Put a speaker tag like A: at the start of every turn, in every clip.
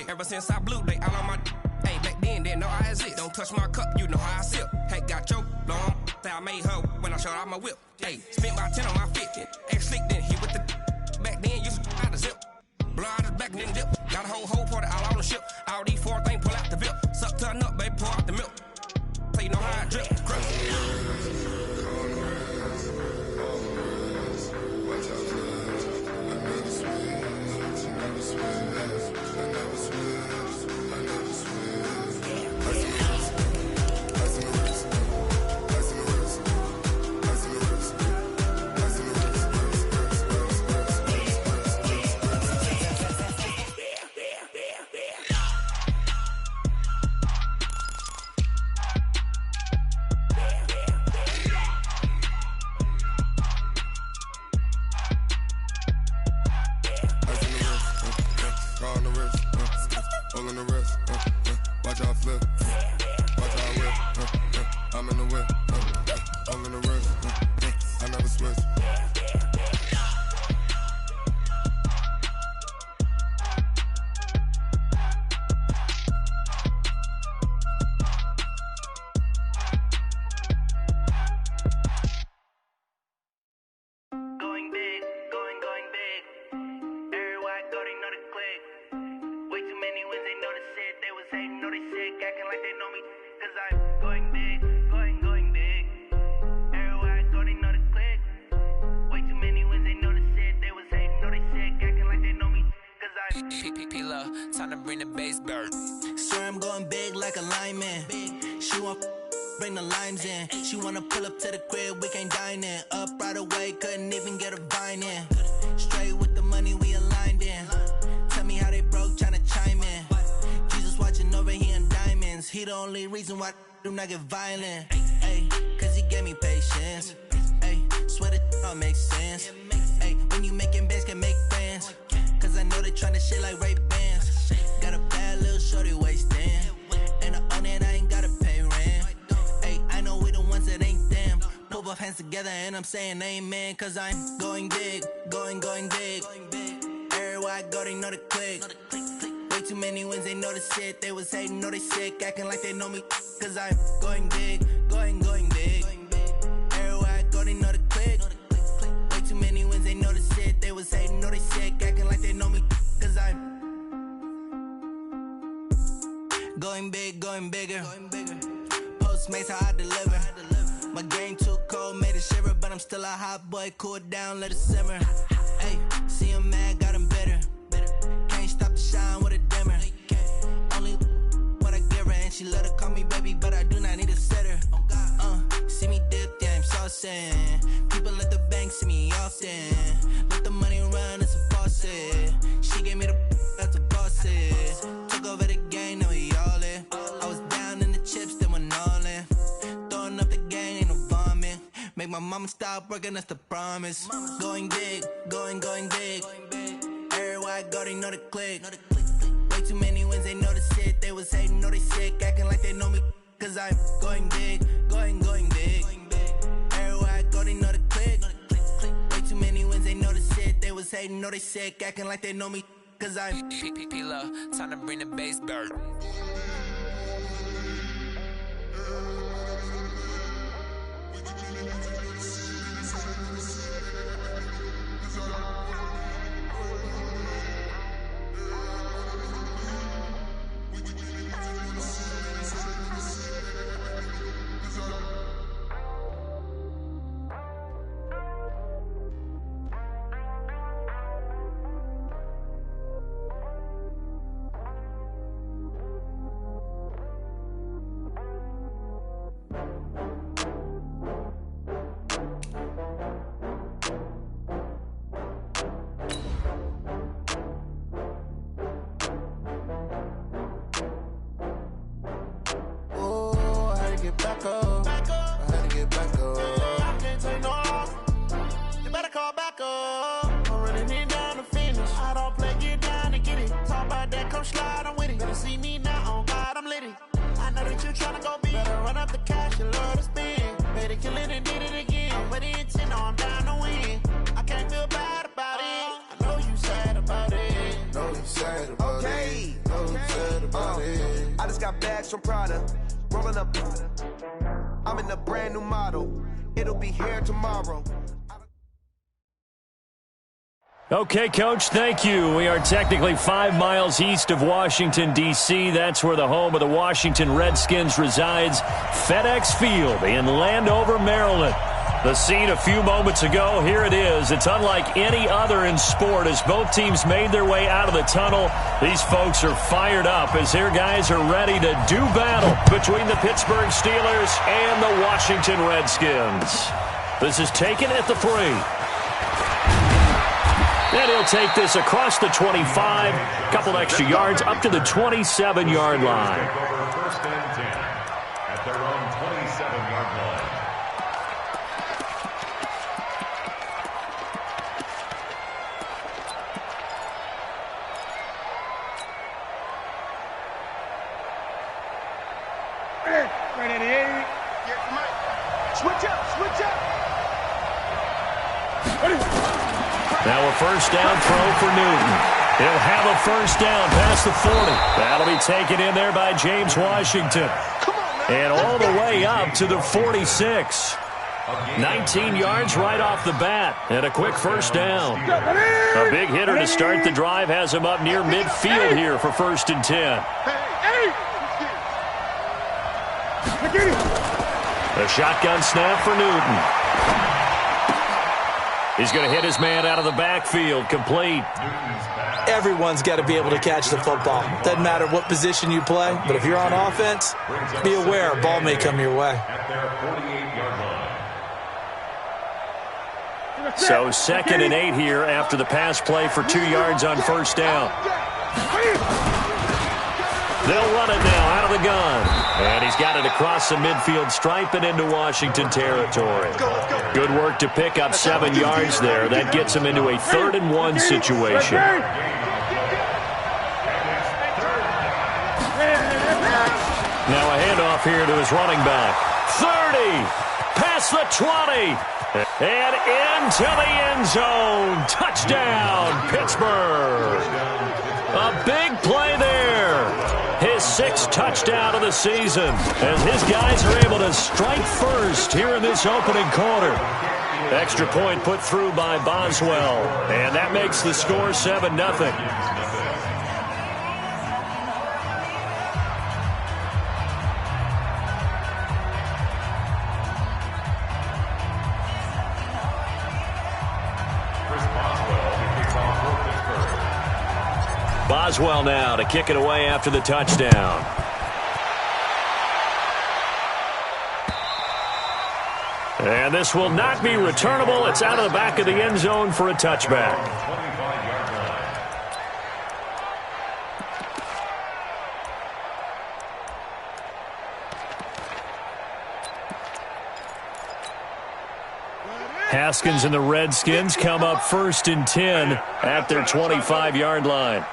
A: Ever since I blew, they all on my hey, back then, didn't know I exist. Don't touch my cup, you know how I sip. Hey, got your long, say I made her when I showed out my whip. Hey, spent about 10 on my 50. Ex-slick, then hit with the back then, used to out the zip. Blow out his back, then dip. Got a whole party all on the ship. All these 4 things, pull out the VIP. Suck to a nut, baby, pour out the milk. So you know how I drip.
B: Time to bring the bass bird.
C: Swear I'm going big like a lineman. She want bring the limes in. She wanna pull up to the crib, we can't dine in. Up right away, couldn't even get a vine in. Straight with the money we aligned in. Tell me how they broke, tryna chime in. Jesus watching over here in diamonds. He the only reason why I do not get violent. Ay, cause he gave me patience. Ay, swear that all makes sense. Ay, when you making bands, can make friends. Cause I know they tryna shit like Ray-Bans. Got a bad little shorty wasting. And I own it, I ain't gotta pay rent. Ay, I know we the ones that ain't them. Pull both hands together and I'm saying amen. Cause I'm going big, going big. Everywhere I go, they know the click. Way too many wins, they know the shit. They was hating, know they sick, acting like they know me. Cause I'm going big, going big. Everywhere I go, they know the click. Way too many wins, they know the shit. They was hating, know they sick, acting like they know me. Cause I'm going big, going bigger. Postmates, how I deliver. My game too cold, made it shiver. But I'm still a hot boy, cool it down, let it simmer. Ay, see him mad, got him bitter. Can't stop the shine with a dimmer. Only what I give her, and she let her call me baby, but I do not need a sitter. See me dip, yeah, I'm saucing. People at the bank see me often. Let the money run, it's a faucet. She gave me the that's a faucet. Took over the game, now we all in. I was down in the chips, then went all in. Throwing up the gang, ain't no vomit. Make my mama stop working, that's the promise. Going big, going big. Everywhere I go, they know the click. Way too many wins, they know the shit. They was hating, know they sick, acting like they know me. Cause I'm going big, going big. Everywhere I go, they know the click. Way too many wins, they know the shit. They was hating, know they sick, acting like they know me. Cause I'm
B: P-P-P-Love, time to bring the bass bird.
D: got bags from Prada. Rolling up. I'm in a brand new model. It'll be here tomorrow.
E: Okay, Coach, thank you. We are technically 5 miles east of Washington, D.C. That's where the home of the Washington Redskins resides, FedEx Field in Landover, Maryland. The scene a few moments ago, here it is. It's unlike any other in sport as both teams made their way out of the tunnel. These folks are fired up as their guys are ready to do battle between the Pittsburgh Steelers and the Washington Redskins. This is taken at the 3. And he'll take this across the 25, couple extra yards up to the 27-yard line.
F: First and 10 at their own 27-yard line.
D: Right at the 80. Switch up, switch up.
E: Now a first down throw for Newton. He'll have a first down past the 40. That'll be taken in there by James Washington. And all the way up to the 46. 19 yards right off the bat. And a quick first down. A big hitter to start the drive has him up near midfield here for first and 10. The shotgun snap for Newton. He's going to hit his man out of the backfield, complete.
G: Everyone's got to be able to catch the football. Doesn't matter what position you play, but if you're on offense, be aware a ball may come your way.
E: So 2nd and 8 here after the pass play for 2 yards on first down. They'll run it now out of the gun. And he's got it across the midfield stripe and into Washington territory. Good work to pick up 7 yards there. That gets him into a 3rd and 1 situation. Now a handoff here to his running back. 30, past the 20, and into the end zone. Touchdown, Pittsburgh. A big play there. His 6th touchdown of the season as his guys are able to strike first here in this opening quarter. Extra point put through by Boswell, and that makes the score 7-0. Boswell now to kick it away after the touchdown. And this will not be returnable. It's out of the back of the end zone for a touchback. Haskins and the Redskins come up 1st and 10 at their 25-yard line.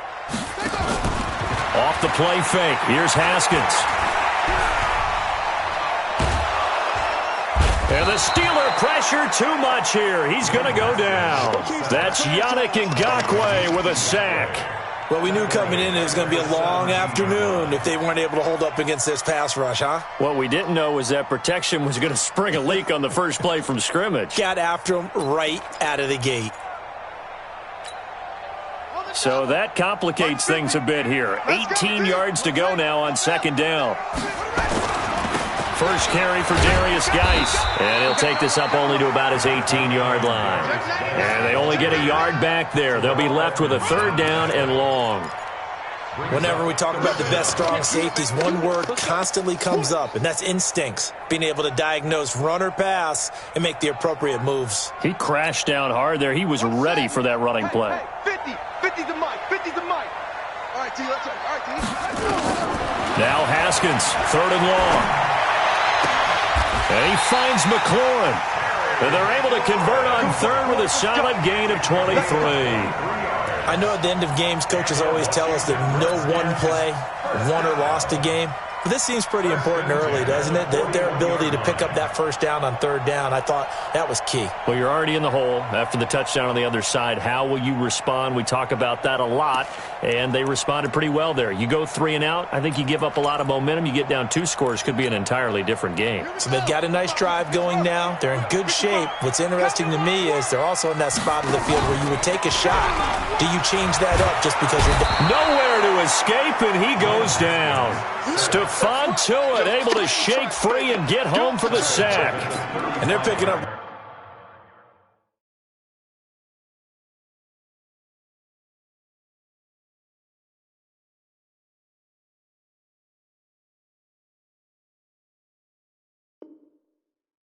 E: Off the play fake. Here's Haskins. And the Steeler pressure too much here. He's going to go down. That's Yannick Ngakoue with a sack.
G: Well, we knew coming in it was going to be a long afternoon if they weren't able to hold up against this pass rush, huh?
E: What we didn't know was that protection was going to spring a leak on the first play from scrimmage.
G: Got after him right out of the gate.
E: So that complicates things a bit here. 18 yards to go now on 2nd down. First carry for Darius Geis. And he'll take this up only to about his 18-yard line. And they only get a yard back there. They'll be left with a 3rd down and long.
G: Whenever we talk about the best strong safeties, one word constantly comes up, and that's instincts. Being able to diagnose run or pass and make the appropriate moves.
E: He crashed down hard there. He was ready for that running play.
D: 50 to Mike, 50 to Mike. All right, T, let's go. All right, T.
E: Now Haskins, 3rd and long. And he finds McLaurin. And they're able to convert on 3rd with a solid gain of 23.
G: I know at the end of games, coaches always tell us that no one play won or lost a game. But this seems pretty important early, doesn't it? Their ability to pick up that first down on third down, I thought that was key.
E: Well, you're already in the hole after the touchdown on the other side. How will you respond? We talk about that a lot, and they responded pretty well there. You go 3 and out, I think you give up a lot of momentum. You get down 2 scores, could be an entirely different game.
G: So they've got a nice drive going now. They're in good shape. What's interesting to me is they're also in that spot of the field where you would take a shot. Do you change that up just because you're down?
E: Nowhere to escape, and he goes down. Stephon Tuitt able to shake free and get home for the sack.
G: And they're picking up.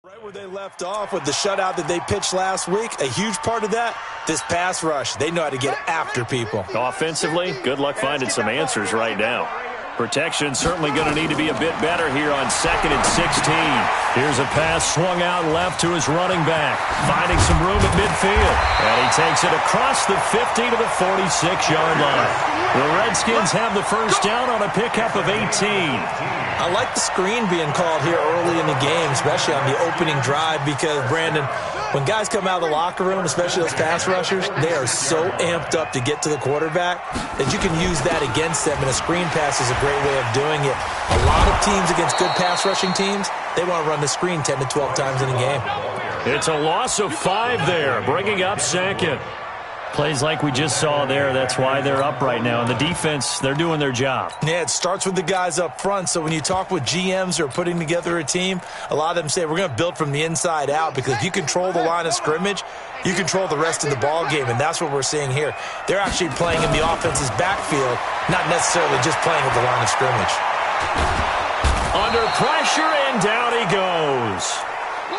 G: Right where they left off with the shutout that they pitched last week, a huge part of that, this pass rush. They know how to get after people.
E: Offensively, good luck finding some answers right now. Protection certainly going to need to be a bit better here on 2nd and 16. Here's a pass swung out left to his running back, finding some room at midfield. And he takes it across the 50 to the 46-yard line. The Redskins have the first down on a pickup of 18.
G: I like the screen being called here early in the game, especially on the opening drive, because, Brandon, when guys come out of the locker room, especially those pass rushers, they are so amped up to get to the quarterback that you can use that against them, and a screen pass is a great way of doing it. A lot of teams against good pass rushing teams, they want to run the screen 10 to 12 times in a game.
E: It's a loss of 5 there, bringing up 2nd. Plays like we just saw there, that's why they're up right now. And the defense, they're doing their job.
G: Yeah, it starts with the guys up front. So when you talk with GMs who are putting together a team, a lot of them say we're going to build from the inside out, because if you control the line of scrimmage, you control the rest of the ball game, and that's what we're seeing here. They're actually playing in the offense's backfield, not necessarily just playing at the line of scrimmage.
E: Under pressure, and down he goes.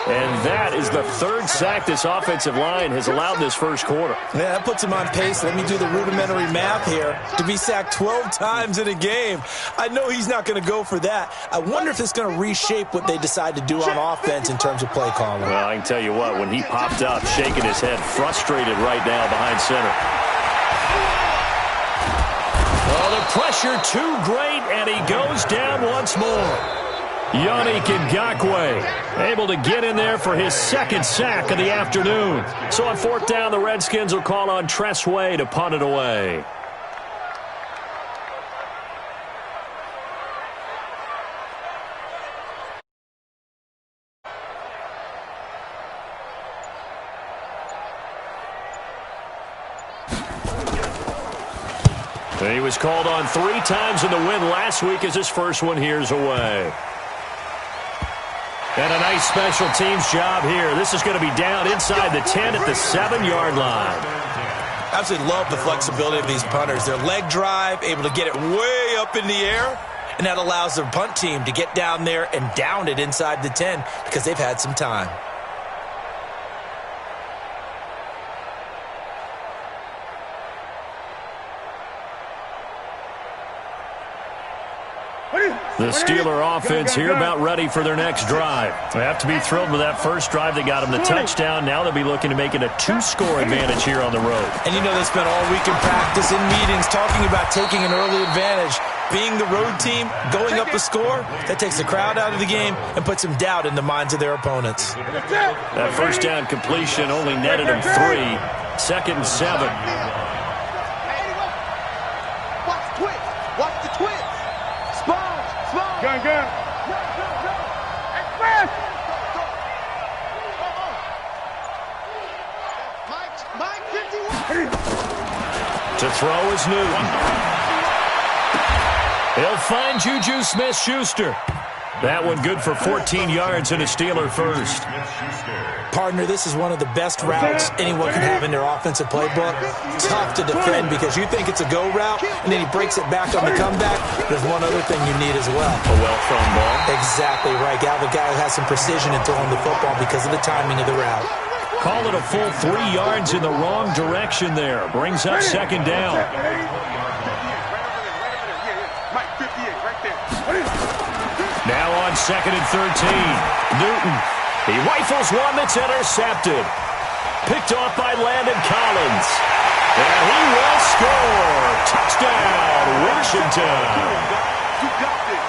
E: And that is the 3rd sack this offensive line has allowed this first quarter.
G: Yeah, that puts him on pace. Let me do the rudimentary math here. To be sacked 12 times in a game, I know he's not going to go for that. I wonder if it's going to reshape what they decide to do on offense in terms of play calling.
E: Well, I can tell you what, when he popped up, shaking his head, frustrated right now behind center. Oh, the pressure too great, and he goes down once more. Yannick Ngakoue able to get in there for his 2nd sack of the afternoon. So on 4th down, the Redskins will call on Tress Way to punt it away. He was called on 3 times in the win last week, as his first one here's away. And a nice special teams job here. This is going to be down inside the 10 at the 7-yard line.
G: Absolutely love the flexibility of these punters. Their leg drive, able to get it way up in the air, and that allows the punt team to get down there and down it inside the 10 because they've had some time.
E: The Steeler offense here about ready for their next drive. They have to be thrilled with that first drive. They got them the touchdown. Now they'll be looking to make it a 2-score advantage here on the road.
G: And you know they spent all week in practice, in meetings, talking about taking an early advantage. Being the road team, going up a score, that takes the crowd out of the game and puts some doubt in the minds of their opponents.
E: That first down completion only netted them 3. 2nd and 7.
D: Watch the twist. Watch the twist. Gun. Express. Mike 51.
E: To throw is Newton. He'll find Juju Smith-Schuster. That one good for 14 yards and a Steeler first.
G: Partner, this is one of the best routes anyone can have in their offensive playbook. Tough to defend because you think it's a go route, and then he breaks it back on the comeback. There's one other thing you need as well.
E: A well-thrown ball.
G: Exactly right. Got a guy who has some precision in throwing the football because of the timing of the route.
E: Call it a full 3 yards in the wrong direction there. Brings up 2nd down. Now on 2nd and 13. Newton. He rifles one that's intercepted. Picked off by Landon Collins. And he will score. Touchdown, Washington.
D: You got this.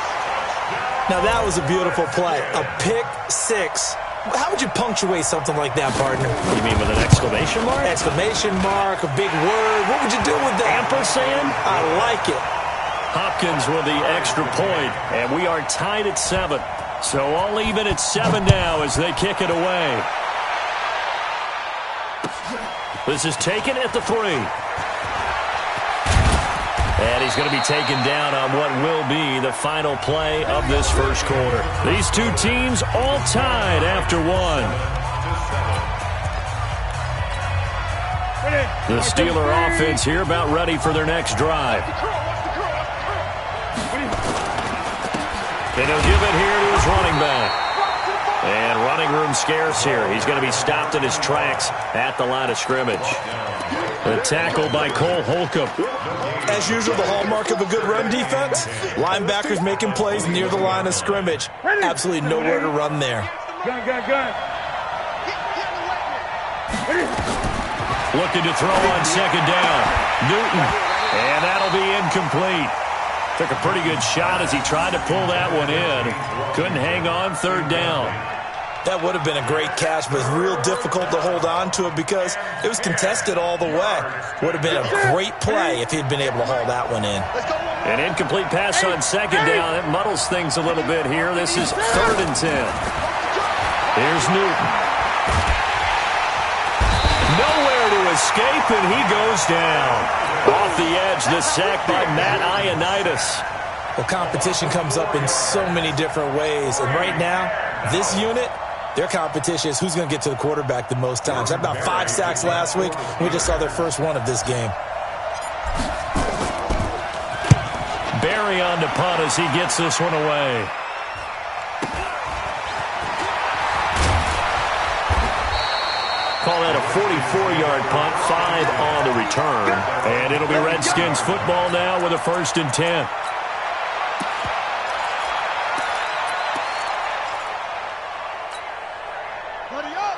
G: Now that was a beautiful play. A pick six. How would you punctuate something like that, partner?
E: You mean with an exclamation mark?
G: Exclamation mark, a big word. What would you do with that?
E: Ampersand?
G: I like it.
E: Hopkins with the extra point, and we are tied at 7. So all even at 7 now as they kick it away. This is taken at the 3. And he's going to be taken down on what will be the final play of this first quarter. These two teams all tied after 1. The Steeler offense here about ready for their next drive. And he'll give it here to his running back. And running room scarce here. He's going to be stopped in his tracks at the line of scrimmage. The tackle by Cole Holcomb.
G: As usual, the hallmark of a good run defense, linebackers making plays near the line of scrimmage. Absolutely nowhere to run there.
H: Gun.
E: Looking to throw on second down. Newton. And that'll be incomplete. Took a pretty good shot as he tried to pull that one in. Couldn't hang on third down.
G: That would have been a great catch, but it's real difficult to hold on to it because it was contested all the way. Would have been a great play if he'd been able to haul that one in.
E: An incomplete pass on second down. It muddles things a little bit here. This is 3rd and 10. Here's Newton. Nowhere to escape, and he goes down. Off the edge, the sack by Matt Ioannidis.
G: Well, competition comes up in so many different ways, and right now, this unit, their competition is who's going to get to the quarterback the most times. Had about 5 sacks last week. We just saw their first one of this game.
E: Barry on to punt as he gets this one away. Call that a 44-yard punt, 5 on the return. And it'll be Redskins football now with a 1st and 10.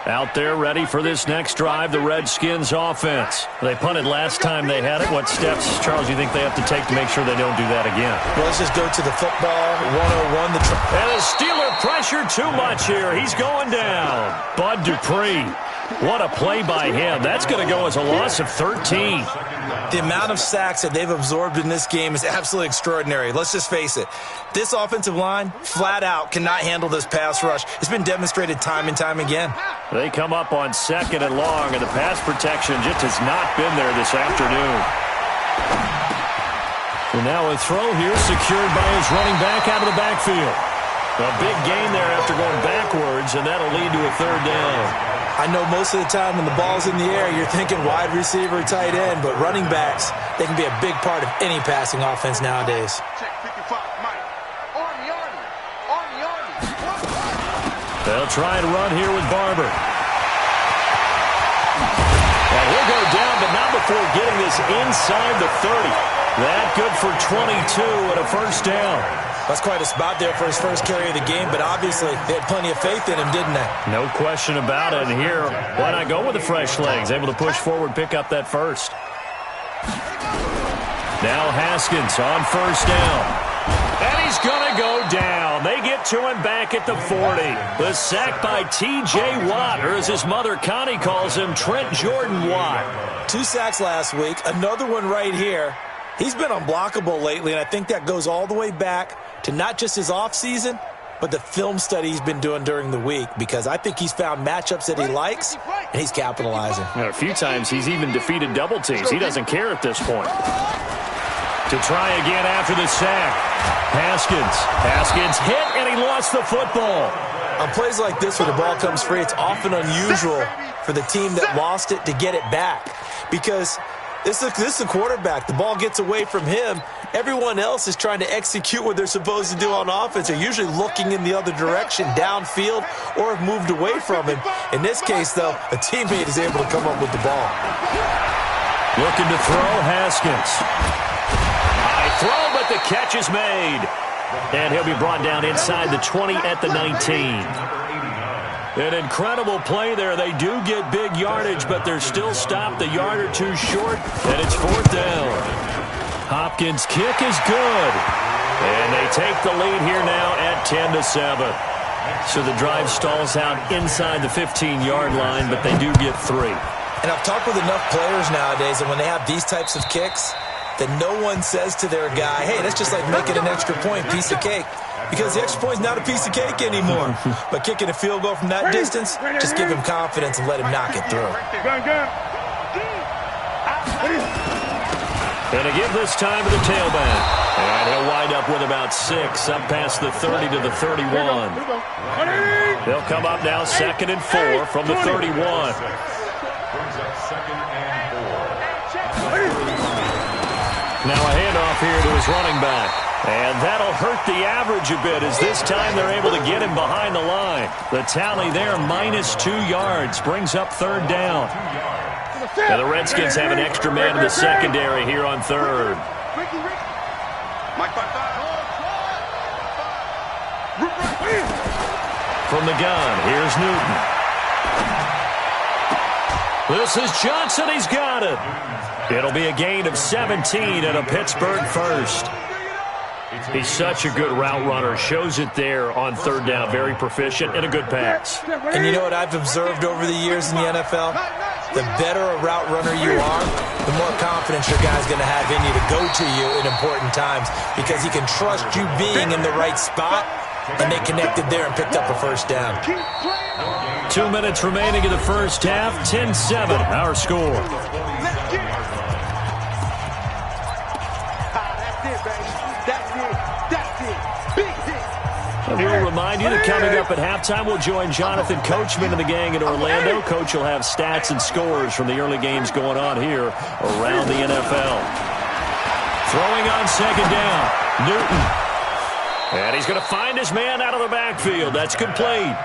E: Out there ready for this next drive, the Redskins offense. They punted last time they had it. What steps, Charles, do you think they have to take to make sure they don't do that again?
G: Well, let's just go to the football, 101.
E: And the Steeler pressure too much here. He's going down. Bud Dupree. What a play by him. That's going to go as a loss of 13.
G: The amount of sacks that they've absorbed in this game is absolutely extraordinary. Let's just face it. This offensive line, flat out, cannot handle this pass rush. It's been demonstrated time and time again.
E: They come up on 2nd and long, and the pass protection just has not been there this afternoon. And now a throw here secured by his running back out of the backfield. A big gain there after going backwards, and that'll lead to a 3rd down.
G: I know most of the time when the ball's in the air, you're thinking wide receiver, tight end, but running backs, they can be a big part of any passing offense nowadays.
E: They'll try and run here with Barber. And he'll go down, but not before getting this inside the 30. That good for 22 and a 1st down.
G: That's quite a spot there for his first carry of the game, but obviously they had plenty of faith in him, didn't they?
E: No question about it. And here, why not go with the fresh legs? Able to push forward, pick up that 1st. Now Haskins on 1st down. And he's going to go down. They get to him back at the 40. The sack by T.J. Watt, or as his mother Connie calls him, Trent Jordan Watt.
G: 2 sacks last week, another one right here. He's been unblockable lately, and I think that goes all the way back to not just his offseason, but the film study he's been doing during the week, because I think he's found matchups that he likes, and he's capitalizing.
E: A few times he's even defeated double teams. He doesn't care at this point. To try again after the sack. Haskins hit, and he lost the football.
G: On plays like this where the ball comes free, it's often unusual for the team that lost it to get it back, because this is a quarterback. The ball gets away from him. Everyone else is trying to execute what they're supposed to do on offense. They're usually looking in the other direction, downfield, or have moved away from him. In this case, though, a teammate is able to come up with the ball.
E: Looking to throw, Haskins. High throw, but the catch is made. And he'll be brought down inside the 20 at the 19. An incredible play there. They do get big yardage, but they're still stopped a yard or two short, and it's 4th down. Hopkins' kick is good. And they take the lead here now at 10-7. So the drive stalls out inside the 15-yard line, but they do get 3.
G: And I've talked with enough players nowadays, and when they have these types of kicks, that no one says to their guy, hey, that's just like making an extra point, piece of cake. Because the extra point's not a piece of cake anymore. But kicking a field goal from that distance, just give him confidence and let him knock it through.
E: And to give this time to the tailback. And he'll wind up with about 6, up past the 30 to the 31. They'll come up now 2nd and 4 from the 31.
F: Brings up 2nd and 4.
E: Now a handoff here to his running back. And that'll hurt the average a bit as this time they're able to get him behind the line. The tally there, -2 yards, brings up 3rd down. And the Redskins have an extra man in the secondary here on 3rd. From the gun, here's Newton. This is Johnson, he's got it. It'll be a gain of 17 and a Pittsburgh first. He's such a good route runner. Shows it there on 3rd down. Very proficient and a good pass.
G: And you know what I've observed over the years in the NFL? The better a route runner you are, the more confidence your guy's going to have in you to go to you in important times because he can trust you being in the right spot, and they connected there and picked up a 1st down.
E: 2 minutes remaining in the first half. 10-7, our score. We'll remind you that coming up at halftime, we'll join Jonathan Coachman and the gang in Orlando. Coach will have stats and scores from the early games going on here around the NFL. Throwing on 2nd down, Newton. And he's going to find his man out of the backfield. That's complete.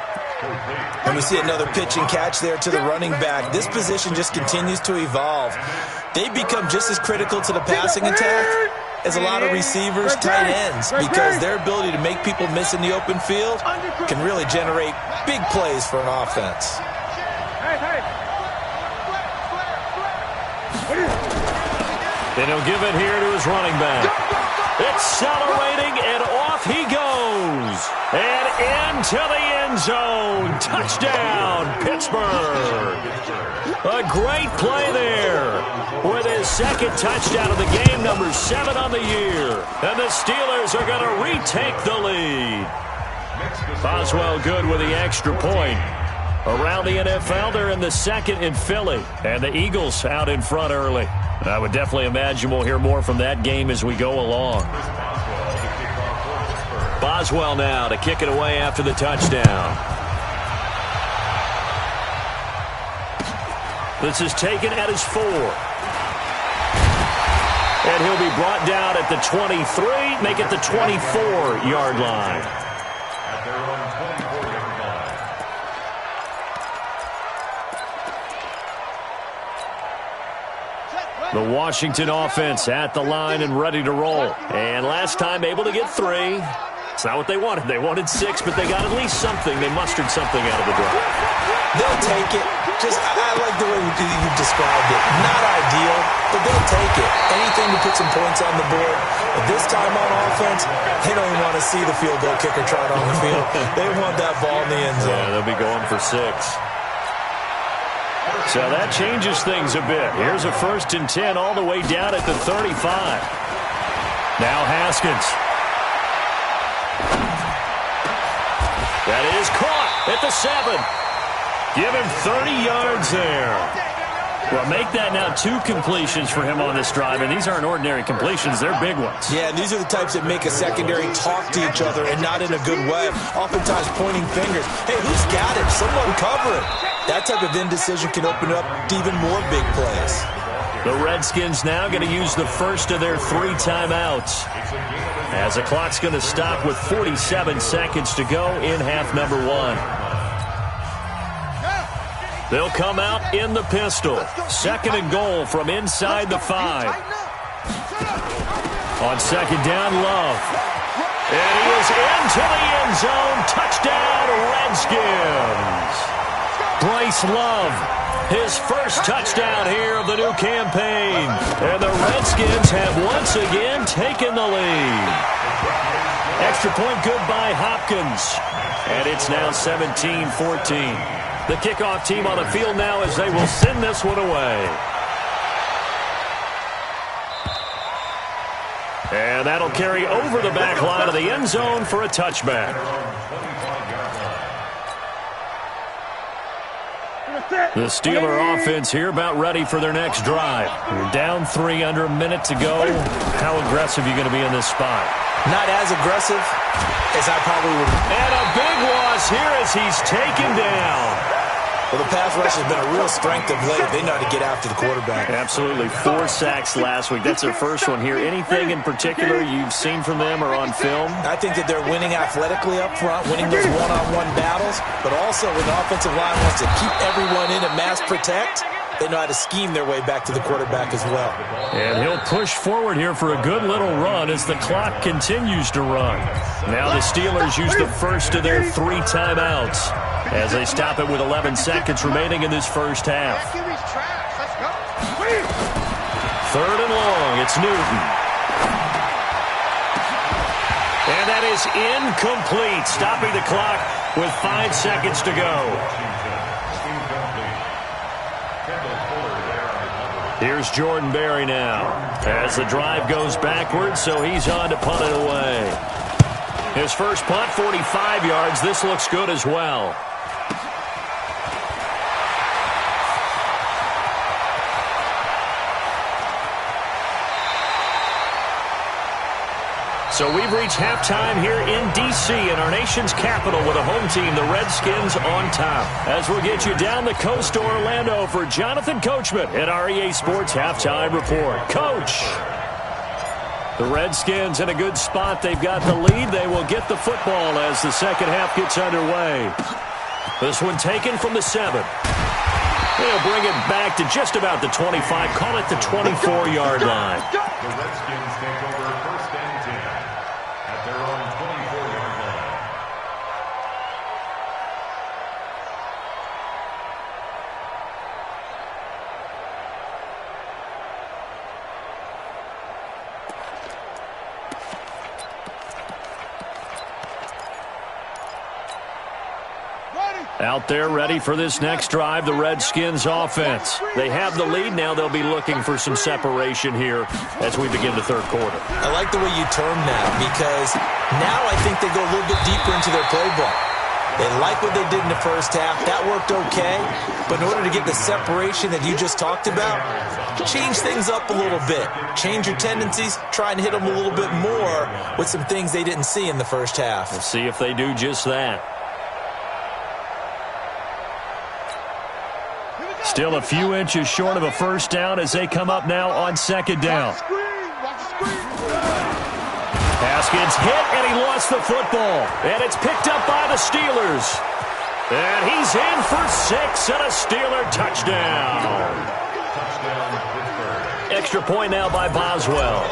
G: And we see another pitch and catch there to the running back. This position just continues to evolve. They become just as critical to the passing attack as a lot of receivers, tight ends, because their ability to make people miss in the open field can really generate big plays for an offense.
E: Then he'll give it here to his running back. Accelerating, and off he goes. And into the end zone. Touchdown, Pittsburgh. A great play there with his 2nd touchdown of the game, number 7 on the year. And the Steelers are going to retake the lead. Boswell good with the extra point. Around the NFL, they're in the 2nd in Philly. And the Eagles out in front early. I would definitely imagine we'll hear more from that game as we go along. Boswell now to kick it away after the touchdown. This is taken at his 4. And he'll be brought down at the 23, make it the 24-yard line.
F: At their own 24-yard line.
E: The Washington offense at the line and ready to roll. And last time able to get 3. It's not what they wanted. They wanted 6, but they got at least something. They mustered something out of the drive.
G: They'll take it. I like the way you described it. Not ideal, but they'll take it. Anything to put some points on the board. But this time on offense, they don't even want to see the field goal kicker trot on the field. They want that ball in the end zone.
E: Yeah, they'll be going for 6. So that changes things a bit. Here's a 1st and 10 all the way down at the 35. Now Haskins. That is caught at the 7. Give him 30 yards there. Well, make that now 2 completions for him on this drive, and these aren't ordinary completions. They're big ones.
G: Yeah, and these are the types that make a secondary talk to each other and not in a good way. Oftentimes pointing fingers. Hey, who's got it? Someone cover it. That type of indecision can open up to even more big plays.
E: The Redskins now going to use the first of their 3 timeouts, as the clock's going to stop with 47 seconds to go in half number 1. They'll come out in the pistol. 2nd and goal from inside the 5. On 2nd down, Love. And he is into the end zone. Touchdown, Redskins. Bryce Love, his first touchdown here of the new campaign. And the Redskins have once again taken the lead. Extra point good by Hopkins. And it's now 17-14. The kickoff team on the field now as they will send this one away. And that'll carry over the back line of the end zone for a touchback. The Steeler offense here about ready for their next drive. You're down 3 under a minute to go. How aggressive are you going to be in this spot?
G: Not as aggressive as I probably would.
E: And a big loss here as he's taken down.
G: Well, the pass rush has been a real strength of late. They know how to get after the quarterback.
E: Absolutely. 4 sacks last week. That's their first one here. Anything in particular you've seen from them or on film?
G: I think that they're winning athletically up front, winning those one-on-one battles, but also when the offensive line wants to keep everyone in and mass protect, they know how to scheme their way back to the quarterback as well.
E: And he'll push forward here for a good little run as the clock continues to run. Now the Steelers use the first of their 3 timeouts as they stop it with 11 seconds remaining in this first half. 3rd and long. It's Newton. And that is incomplete, stopping the clock with 5 seconds to go. Here's Jordan Berry now as the drive goes backwards, so he's on to punt it away. His first punt, 45 yards. This looks good as well. So we've reached halftime here in D.C. in our nation's capital with a home team, the Redskins, on top. As we'll get you down the coast to Orlando for Jonathan Coachman at our EA Sports Halftime Report. Coach! The Redskins in a good spot. They've got the lead. They will get the football as the second half gets underway. This one taken from the 7. They'll bring it back to just about the 25. Call it the 24-yard line.
F: The Redskins take over 1st and 10 at their own 24-yard line.
E: Out there ready for this next drive, the Redskins offense. They have the lead. Now they'll be looking for some separation here as we begin the 3rd quarter.
G: I like the way you term that because now I think they go a little bit deeper into their playbook. They like what they did in the first half. That worked okay. But in order to get the separation that you just talked about, change things up a little bit. Change your tendencies. Try and hit them a little bit more with some things they didn't see in the first half.
E: Let's see if they do just that. Still a few inches short of a first down as they come up now on 2nd down. Haskins hit, and he lost the football. And it's picked up by the Steelers. And he's in for 6 and a Steeler touchdown. Extra point now by Boswell.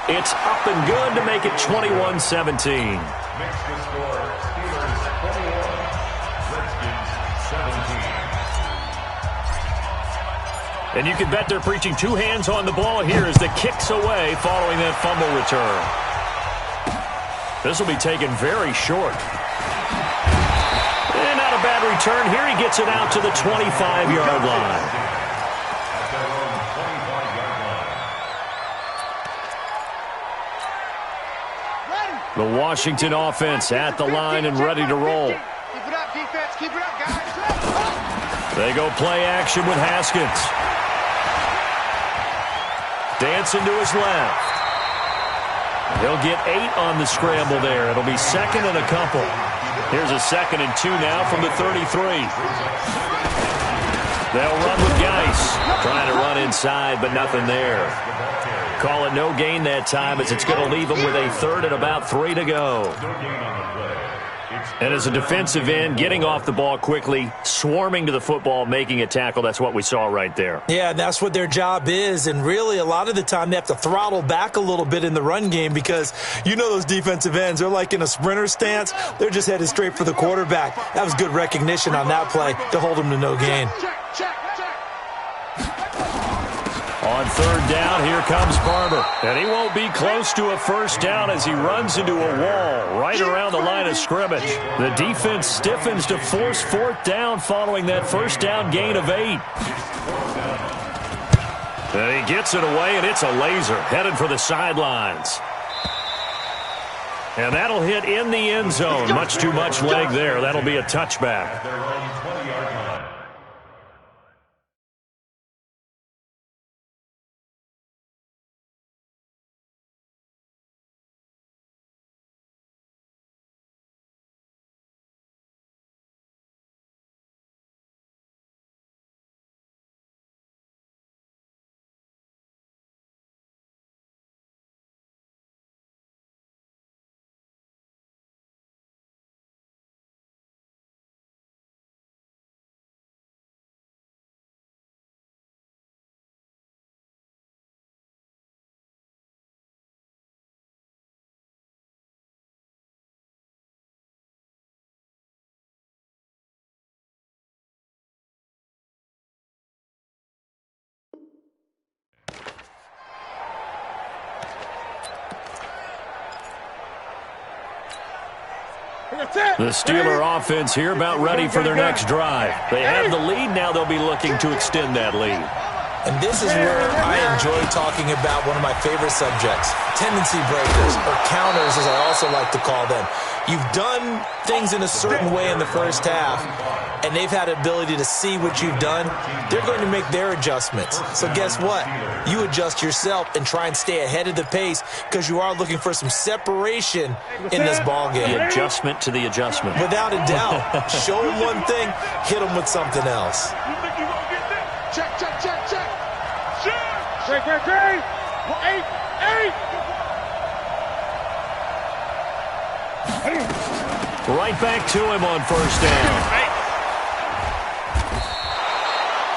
E: It's up and good to make it 21-17.
F: Next to score, Steelers 21, Redskins 17.
E: And you can bet they're preaching 2 hands on the ball here as the kick's away following that fumble return. This will be taken very short. And not a bad return here. He gets it out to the 25-yard line.
F: At their own 25-yard line.
E: The Washington offense at the line and ready to roll.
H: Keep it up, defense. Keep it up, guys.
E: They go play action with Haskins. Dancing to his left. He'll get 8 on the scramble there. It'll be 2nd and a couple. Here's a 2nd and 2 now from the 33. They'll run with Geis. Trying to run inside, but nothing there. Call it no gain that time as it's going to leave them with a 3rd and about 3 to go. And as a defensive end, getting off the ball quickly, swarming to the football, making a tackle, that's what we saw right there.
G: Yeah, that's what their job is, and really a lot of the time they have to throttle back a little bit in the run game because you know those defensive ends, they're like in a sprinter stance. They're just headed straight for the quarterback. That was good recognition on that play to hold them to no gain.
E: On third down, here comes Barber. And he won't be close to a first down as he runs into a wall right around the line of scrimmage. The defense stiffens to force fourth down following that first down gain of 8. And he gets it away, and it's a laser headed for the sidelines. And that'll hit in the end zone. Much too much leg there. That'll be a touchback. The Steeler offense here about ready for their next drive. They have the lead. Now they'll be looking to extend that lead.
G: And this is where I enjoy talking about one of my favorite subjects, tendency breakers, or counters as I also like to call them. You've done things in a certain way in the first half, and they've had the ability to see what you've done. They're going to make their adjustments. So guess what? You adjust yourself and try and stay ahead of the pace because you are looking for some separation in this ballgame.
E: The adjustment to the adjustment.
G: Without a doubt. Show them one thing, hit them with something else.
H: Check, check, check, check. Great, great, great. 8, 8.
E: Right back to him on first down.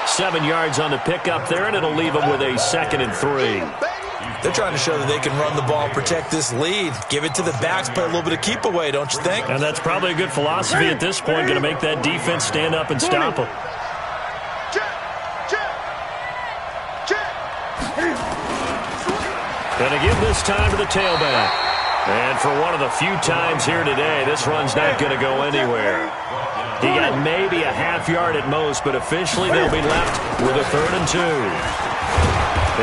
E: 7 yards on the pickup there, and it'll leave him with a 2nd and 3.
G: They're trying to show that they can run the ball, protect this lead, give it to the backs, play a little bit of keep away, don't you think?
E: And that's probably a good philosophy at this point, going to make that defense stand up and stop them. Going to give this time to the tailback. And for one of the few times here today, this run's not going to go anywhere. He got maybe a half yard at most, but officially they'll be left with a 3rd and 2.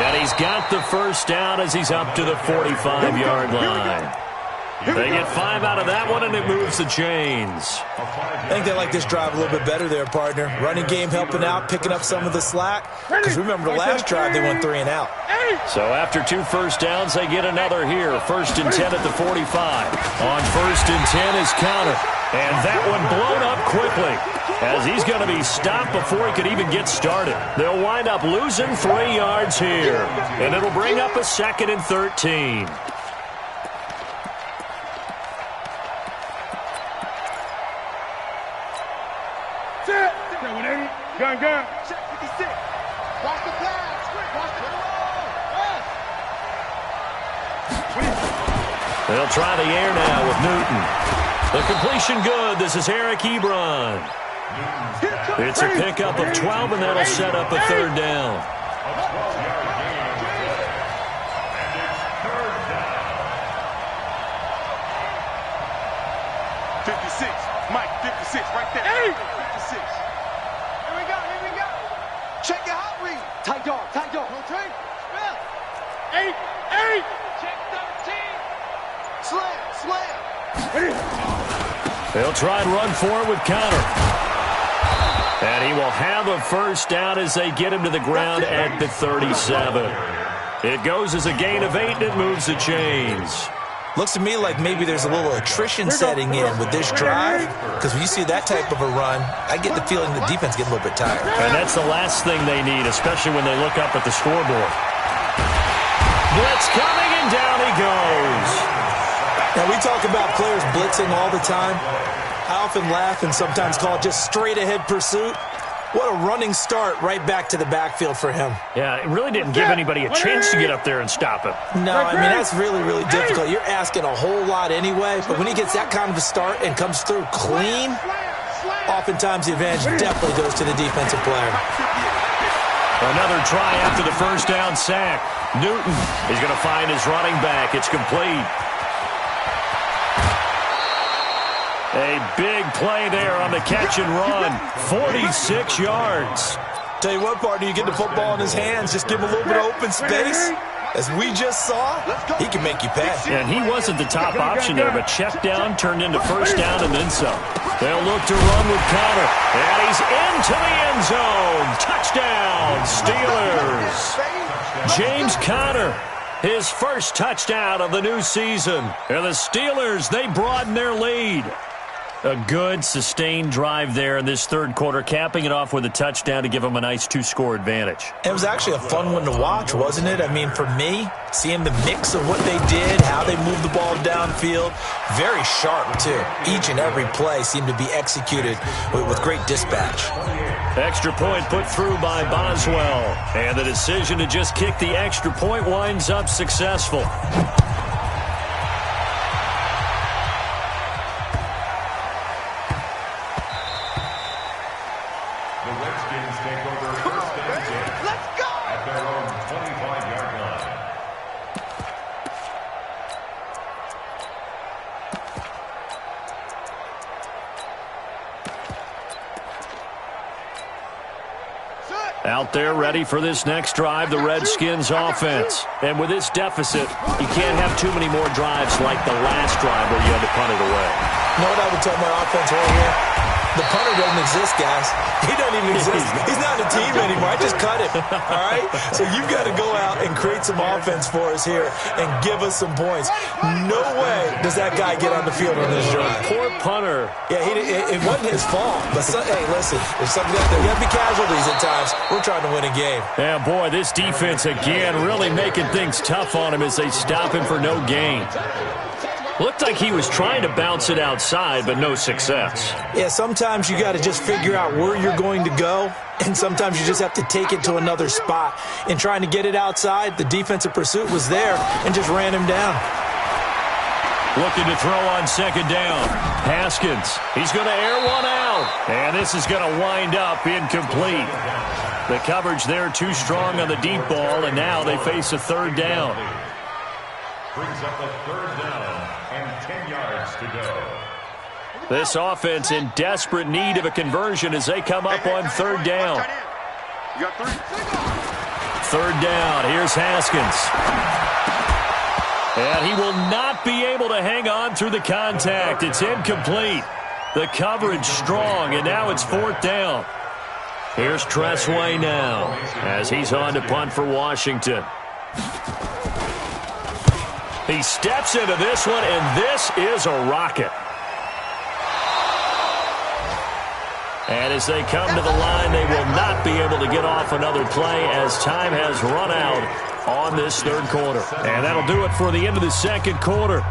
E: And he's got the first down as he's up to the 45-yard line. They get 5 out of that one, and it moves the chains.
G: I think they like this drive a little bit better there, partner. Running game helping out, picking up some of the slack. Because remember the last drive, they went 3 and out.
E: So after 2 first downs, they get another here. 1st and 10 at the 45. On 1st and 10 is counter. And that one blown up quickly as he's going to be stopped before he could even get started. They'll wind up losing 3 yards here. And it'll bring up a 2nd and 13.
H: Gun, gun. Check 56. Watch the flags. Watch the
E: They'll try the air now with Newton. The completion good. This is Eric Ebron. It's a pickup of 12, and that'll set up a 3rd down.
H: Mike, 56, right there. 56. Here we go. Check your hot read. Tight dog. No train. 8. Check 13. Slam.
E: They'll try and run for it with counter. And he will have a first down as they get him to the ground at the 37. It goes as a gain of 8, and it moves the chains.
G: Looks to me like maybe there's a little attrition setting in with this drive, because when you see that type of a run, I get the feeling the defense gets a little bit tired.
E: And that's the last thing they need, especially when they look up at the scoreboard. Blitz coming, and down he goes.
G: Now, we talk about players blitzing all the time. I often laugh and sometimes call it just straight-ahead pursuit. What a running start right back to the backfield for him.
E: Yeah, it really didn't give anybody a chance to get up there and stop him.
G: No, I mean, that's really, really difficult. You're asking a whole lot anyway, but when he gets that kind of a start and comes through clean, oftentimes the advantage definitely goes to the defensive player.
E: Another try after the first down sack. Newton is going to find his running back. It's complete. A big play there on the catch and run. 46 yards.
G: Tell you what, partner, you get the football in his hands, just give him a little bit of open space. As we just saw, he can make you pay.
E: And he wasn't the top option there, but check down turned into first down and then some. They'll look to run with Conner. And he's into the end zone. Touchdown, Steelers. James Conner, his first touchdown of the new season. And the Steelers, they broaden their lead. A good, sustained drive there in this third quarter, capping it off with a touchdown to give them a nice 2-score advantage.
G: It was actually a fun one to watch, wasn't it? I mean, for me, seeing the mix of what they did, how they moved the ball downfield, very sharp, too. Each and every play seemed to be executed with great dispatch.
E: Extra point put through by Boswell. And the decision to just kick the extra point winds up successful. Out there ready for this next drive, the Redskins offense. And with this deficit, you can't have too many more drives like the last drive where you had to punt it away.
G: You know what I would tell my offense right here? The punter doesn't exist, guys. He doesn't even exist. He's not a team anymore. I just cut him, all right? So you've got to go out and create some offense for us here and give us some points. No way does that guy get on the field on this drive.
E: Poor punter.
G: Yeah, it wasn't his fault. But, hey, listen, there's something out there. You have to be casualties at times. We're trying to win a game.
E: Yeah, boy, this defense, again, really making things tough on him as they stop him for no gain. Looked like he was trying to bounce it outside, but no success.
G: Yeah, sometimes you got to just figure out where you're going to go, and sometimes you just have to take it to another spot. In trying to get it outside, the defensive pursuit was there and just ran him down.
E: Looking to throw on second down. Haskins, he's going to air one out, and this is going to wind up incomplete. The coverage there too strong on the deep ball, and now they face a third down.
F: Brings up a third down and 10 yards to go.
E: This offense in desperate need of a conversion as they come up on third down. Third down, here's Haskins. And he will not be able to hang on through the contact. It's incomplete. The coverage strong, and now it's fourth down. Here's Tressway now as he's on to punt for Washington. He steps into this one, and this is a rocket. And as they come to the line, they will not be able to get off another play as time has run out on this third quarter. And that'll do it for the end of the second quarter.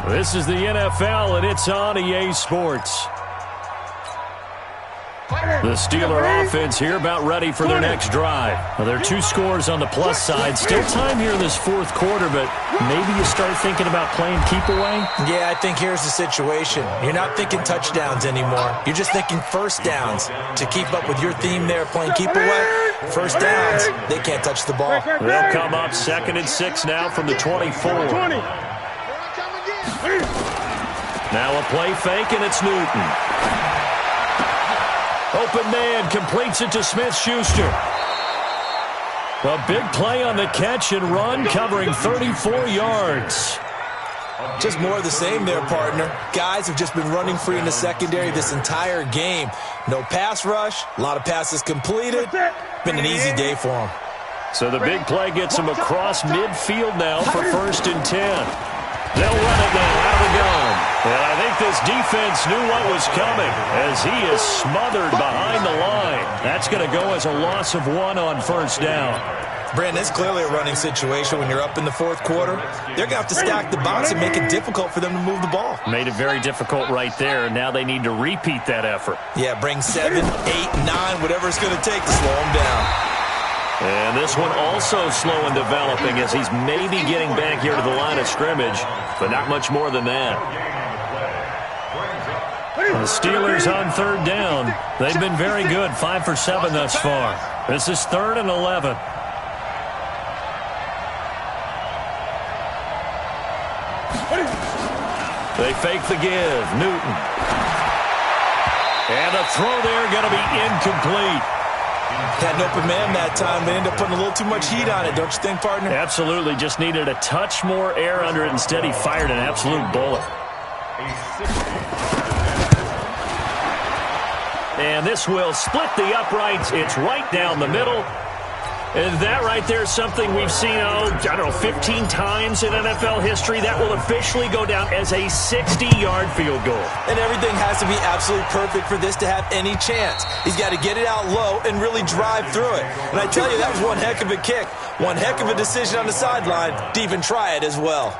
E: This is the NFL, and it's on EA Sports. The Steeler offense here about ready for their next drive. Well, there are 2 scores on the plus side. Still time here in this fourth quarter, but maybe you start thinking about playing keep away?
G: Yeah, I think here's the situation. You're not thinking touchdowns anymore. You're just thinking first downs. To keep up with your theme there, playing keep away, first downs, they can't touch the ball.
E: They'll come up 2nd and 6 now from the 24. Now a play fake, and it's Newton. Open man completes it to Smith-Schuster. A big play on the catch and run, covering 34 yards.
G: Just more of the same there, partner. Guys have just been running free in the secondary this entire game. No pass rush, a lot of passes completed. Been an easy day for them.
E: So the big play gets them across midfield now for 1st and 10. They'll run it now out of the gun. And I think this defense knew what was coming as he is smothered behind the line. That's going to go as a loss of 1 on first down.
G: Brandon, it's clearly a running situation when you're up in the fourth quarter. They're going to have to stack the box and make it difficult for them to move the ball.
E: Made it very difficult right there. Now they need to repeat that effort.
G: Yeah, bring 7, 8, 9, whatever it's going to take to slow them down.
E: And this one also slow in developing as he's maybe getting back here to the line of scrimmage, but not much more than that. The Steelers on third down. They've been very good, 5 for 7 thus far. This is 3rd and 11. They fake the give. Newton. And a throw there going to be incomplete.
G: Had an open man that time, but ended up putting a little too much heat on it, don't you think, partner?
E: Absolutely. Just needed a touch more air under it. Instead, he fired an absolute bullet. And this will split the uprights. It's right down the middle. And that right there is something we've seen, I don't know, 15 times in NFL history. That will officially go down as a 60-yard field goal.
G: And everything has to be absolutely perfect for this to have any chance. He's got to get it out low and really drive through it. And I tell you, that was one heck of a kick. One heck of a decision on the sideline to even try it as well.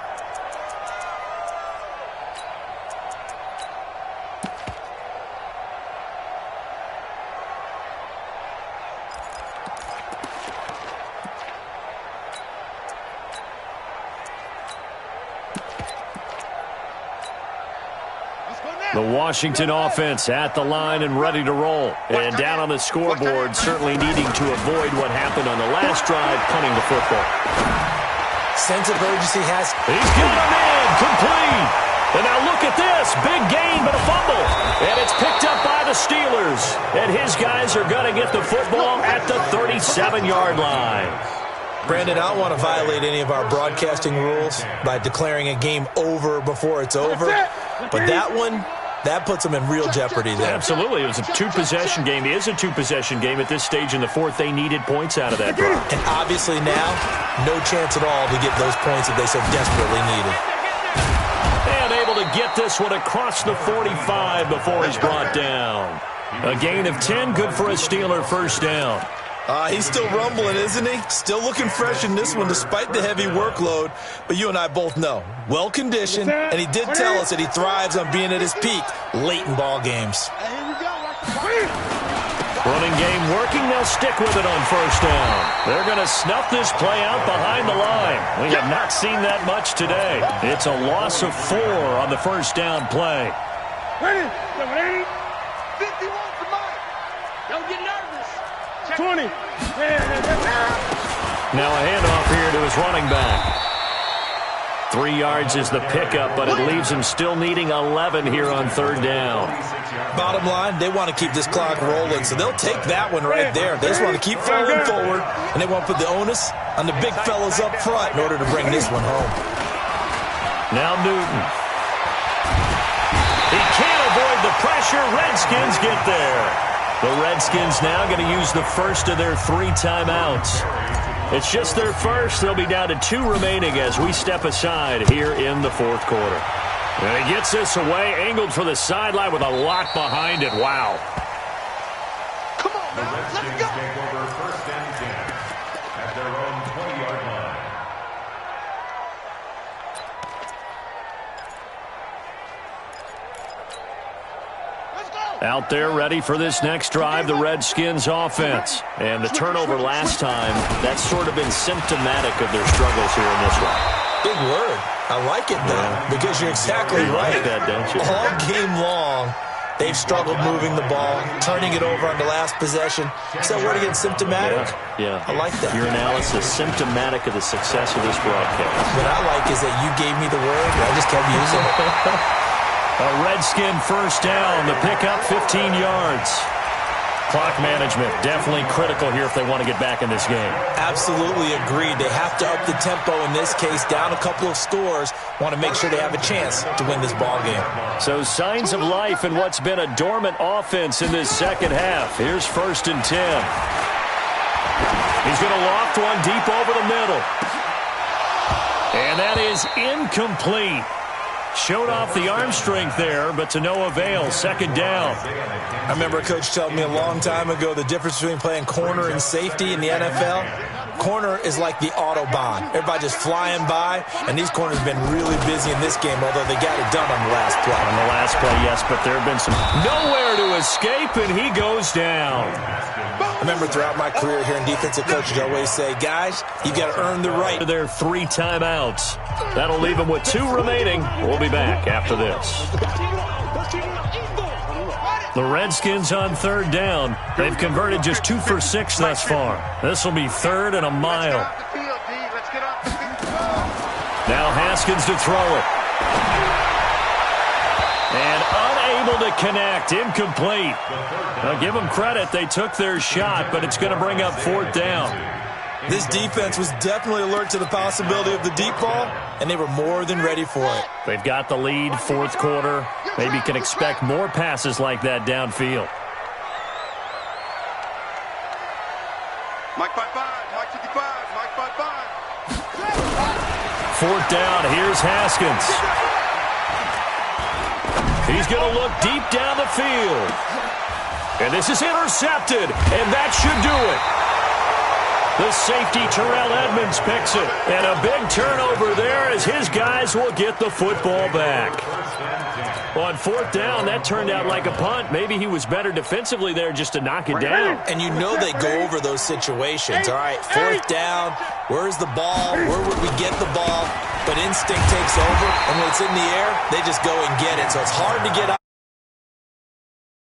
E: The Washington offense at the line and ready to roll. And down on the scoreboard, certainly needing to avoid what happened on the last drive, punting the football.
G: Sense of urgency has...
E: He's got him in, complete. And now look at this, big gain but a fumble. And it's picked up by the Steelers. And his guys are going to get the football at the 37-yard line.
G: Brandon, I don't want to violate any of our broadcasting rules by declaring a game over before it's over. But that one... that puts them in real jeopardy there.
E: Absolutely. It was a two-possession game. It is a two-possession game at this stage in the fourth. They needed points out of that drive.
G: And obviously now, no chance at all to get those points that they so desperately needed.
E: And able to get this one across the 45 before he's brought down. A gain of 10, good for a Steeler first down.
G: He's still rumbling, isn't he? Still looking fresh in this one despite the heavy workload. But you and I both know, well-conditioned, and he did tell us that he thrives on being at his peak late in ball games.
E: Running game working. They'll stick with it on first down. They're going to snuff this play out behind the line. We have not seen that much today. It's a loss of 4 on the first down play.
H: 51 to Mike. Don't get nervous. 20.
E: Now a handoff here to his running back. 3 yards is the pickup, but it leaves him still needing 11 here on third down.
G: Bottom line, they want to keep this clock rolling, so they'll take that one right there. They just want to keep falling forward, and they want to put the onus on the big fellas up front in order to bring this one home.
E: Now Newton. He can't avoid the pressure. Redskins get there. The Redskins now going to use the first of their 3 timeouts. It's just their first. They'll be down to 2 remaining as we step aside here in the fourth quarter. And he gets this away, angled for the sideline with a lot behind it. Wow.
H: Come on, man. Let's go.
F: Take over first and 10 at their own 20-yard line.
E: Out there ready for this next drive, the Redskins offense. And the turnover last time, that's sort of been symptomatic of their struggles here in this one.
G: Big word. I like it, though, because you're exactly right.
E: Like that, don't you?
G: All game long, they've struggled moving the ball, turning it over on the last possession. Is that word again, symptomatic?
E: Yeah.
G: I like that.
E: Your analysis, symptomatic of the success of this broadcast.
G: What I like is that you gave me the word, and I just kept using it.
E: A Redskin first down. The pickup, 15 yards. Clock management, definitely critical here if they want to get back in this game.
G: Absolutely agreed. They have to up the tempo in this case, down a couple of scores. Want to make sure they have a chance to win this ball game.
E: So signs of life in what's been a dormant offense in this second half. Here's first and 10. He's going to loft one deep over the middle. And that is incomplete. Showed off the arm strength there, but to no avail. Second down.
G: I remember a coach telling me a long time ago the difference between playing corner and safety in the NFL. Corner is like the Autobahn. Everybody just flying by, and these corners have been really busy in this game, although they got it done on the last play.
E: On the last play, yes, but there have been some nowhere to escape, and he goes down.
G: I remember throughout my career here in defensive coaches, I always say, guys, you got to earn the right.
E: Their 3 timeouts. That'll leave them with 2 remaining. We'll be back after this. The Redskins on third down. They've converted just 2 for 6 thus far. This will be third and a mile. Now Haskins to throw it. And unable to connect. Incomplete. Now give them credit. They took their shot, but it's going to bring up fourth down.
G: This defense was definitely alert to the possibility of the deep ball, and they were more than ready for it.
E: They've got the lead, fourth quarter. Maybe can expect more passes like that downfield.
H: Mike 5-5, Mike 55, Mike 5-5.
E: Fourth down, here's Haskins. He's going to look deep down the field. And this is intercepted, and that should do it. The safety, Terrell Edmonds, picks it. And a big turnover there as his guys will get the football back. On fourth down, that turned out like a punt. Maybe he was better defensively there just to knock it down.
G: And you know they go over those situations. All right, fourth down, where's the ball? Where would we get the ball? But instinct takes over, and when it's in the air, they just go and get it. So it's hard to get out.